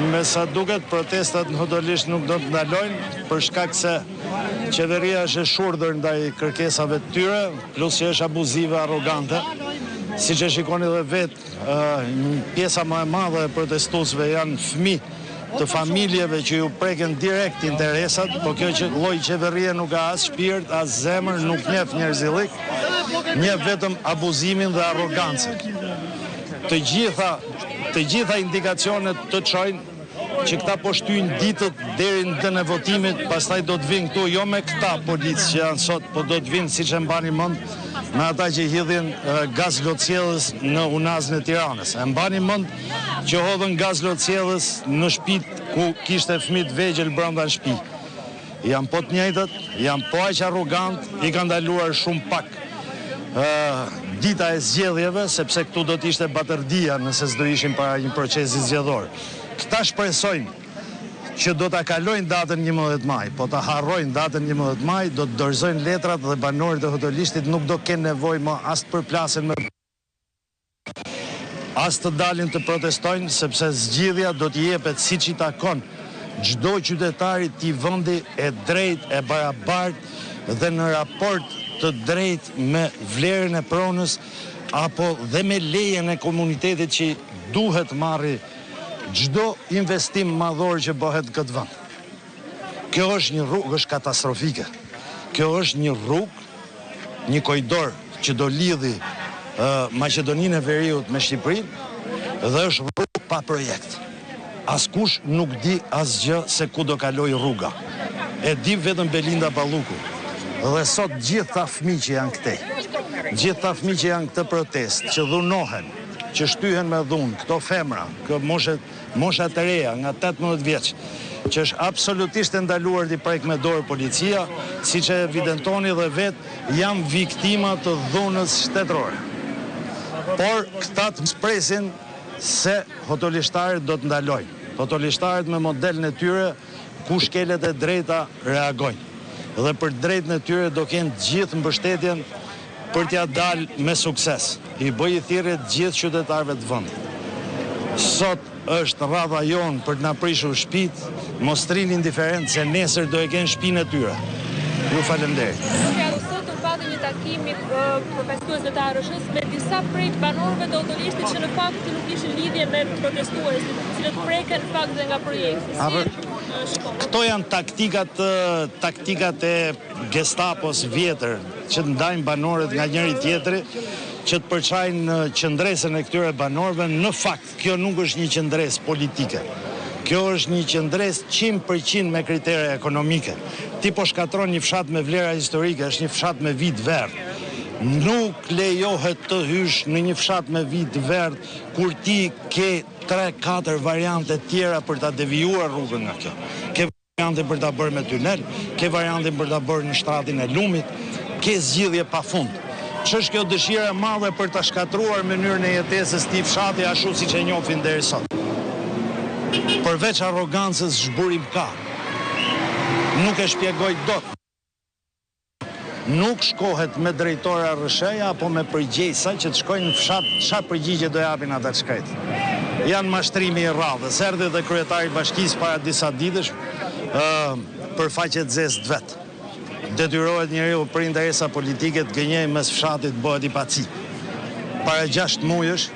Me sa duket, protestat në Hodolisht nuk do të ndalojnë për shkak se qeveria është e shurdhër ndaj kërkesave të tyre, plus që është abuzive, arrogante. Siç e shikoni edhe vetë, pjesa më e madhe e protestuesve janë fëmijë të familjeve që ju preken direkt interesat, po kjo lloj qeverie nuk ka as shpirt, as zemër, nuk njeh njerëzillik, njeh vetëm abuzimin dhe arrogancën. Të gjitha indikacionet të çojnë që këta po shtyjnë ditët deri në ditën e votimit, pastaj do të vinë këtu jo me këta policë që janë sot, po do të vinë siç e mbani mend me ata që hidhin gaz lotësiellës në Unazën e Tiranës. E mbani mend që hodhën gaz lotësiellës në shtëpitë ku kishte fëmijë të vegjël brenda në shtëpi. Janë po të njëjtët, janë po aq arrogant, i kanë ndaluar shumë pak dita e zgjedhjeve, sepse këtu do të ishte batërdia nëse s'do ishin para një procesi zgjedhor. Këta shpresojnë që do ta kalojnë datën 11 maj, po ta harrojnë datën 11 maj, do të dorëzojnë letrat dhe banorët e Hodolishtit nuk do kenë nevojë më as të përplasen me as të dalin të protestojnë, sepse zgjidhja do t'i jepet siç i takon çdo qytetari të i vendi e drejtë, e barabartë dhe në raport të drejtë me vlerën e pronës apo dhe me lejen e komunitetit që duhet marri çdo investim madhor që bëhet në këtë vend. Kjo është një rrugë, është katastrofike. Kjo është një rrugë, një koridor që do lidhi Maqedoninë e Veriut me Shqipërinë dhe është rrugë pa projekt. Askush nuk di asgjë se ku do kaloj rruga. E di vetëm Belinda Balluku. Dhe sot gjithë ta fëmijë që janë këtej, gjithë ta fëmijë që janë këtë protest, që dhunohen, që shtyhen me dhunë, këto femra, mosha të reja nga 18 vjeç, që është absolutisht e ndaluar t'i prek me dorë policia, siç e evidentoni dhe vetë, janë viktima të dhunës shtetërore. Por këta të shpresin se hodolishtarët do të ndalojnë. Hodolishtarët me modelin e tyre, ku shkelet e drejta reagojnë. Dhe për drejtën e tyre do kenë gjithë mbështetjen për t'ja dalë me sukses. I bëj thirrje gjithë qytetarëve të vendit. Sot është radha jonë për të na prishur shtëpitë, mos trini indiferent se nesër do e kenë shtëpinë e tyre. Ju falenderoj. Sot u pati një takim me protestuesët e ARSH-s me disa prej banorëve të Hodolishtit që në fakt nuk kishin lidhje me protestuesit, të cilët preken në fakt dhe nga projekti. Këto janë taktikat e Gestapos vjetër, që të ndajnë banorët nga njëri tjetri, që të përçajnë qëndresën e këtyre banorëve. Në fakt, kjo nuk është një qëndresë politike. Kjo është një qëndresë 100% me kritere ekonomike. Ti po shkatron një fshat me vlera historike, është një fshat me vit verdh. Nuk lejohet të hysh në një fshat me vit verdh kur ti ke 3-4 variante tjera për ta devijuar rrugën nga kjo. Ke variante për ta bërë me tunel, ke variante për ta bërë në shtratin e Lumit, ke zgjidhje pafund. Ç'është kjo dëshira e madhe për ta shkatruar mënyrën e jetesës të fshati ashtu siç e njohin deri sot. Përveç arrogancës zhburim ka. Nuk e shpjegoj dot. Nuk shkohet me drejtor ARSH-ja apo me përgjegjësa që të shkojnë në fshat, çfarë përgjigje do japin ata të shkret. Janë mashtrimi i radhës. Erdhi dhe kryetari i bashkisë para disa ditësh për faqe të zezë të vet. Detyrohet njeriu për interesa politike të gënjejë mes fshatit bëhet i paci. Para 6 muajsh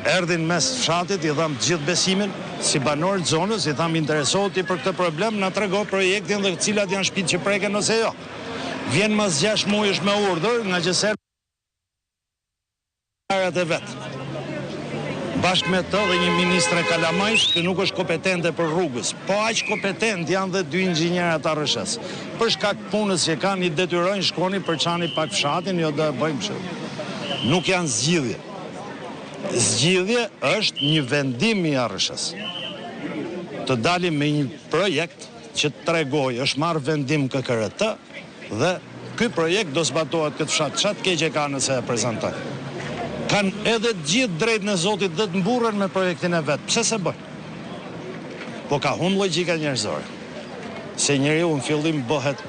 erdhin mes fshatit, i dham gjithë besimin, si banor të zonës, i tham interesohet ti për këtë problem, na trego projektin dhe cilat janë shtëpitë që preken ose jo. Vjen mas 6 muajsh me urdhër nga gjëser e vet. Bashkë me të dhe një ministre kalamajsh që nuk është kompetente për rrugës. Po aq kompetent janë dhe 2 inxhinierë të ARSH-s. Për shkak punës që kanë, i detyrojnë shkoni përçani pak fshatin, jo do e bëjmë kështu. Nuk janë zgjidhje. Zgjidhje është një vendim i ARSH-s. Të dalim me një projekt që të tregoj, është marrë vendim KKRT dhe ky projekt do zbatohet këtë fshat. Çat keq e ka nëse e prezantoj. Kanë edhe gjithë drejtën e Zotit dhe të mburren me projektin e vet. Pse se bëjnë? Po ka humbë logjika njerëzore. Se njeriu në fillim bëhet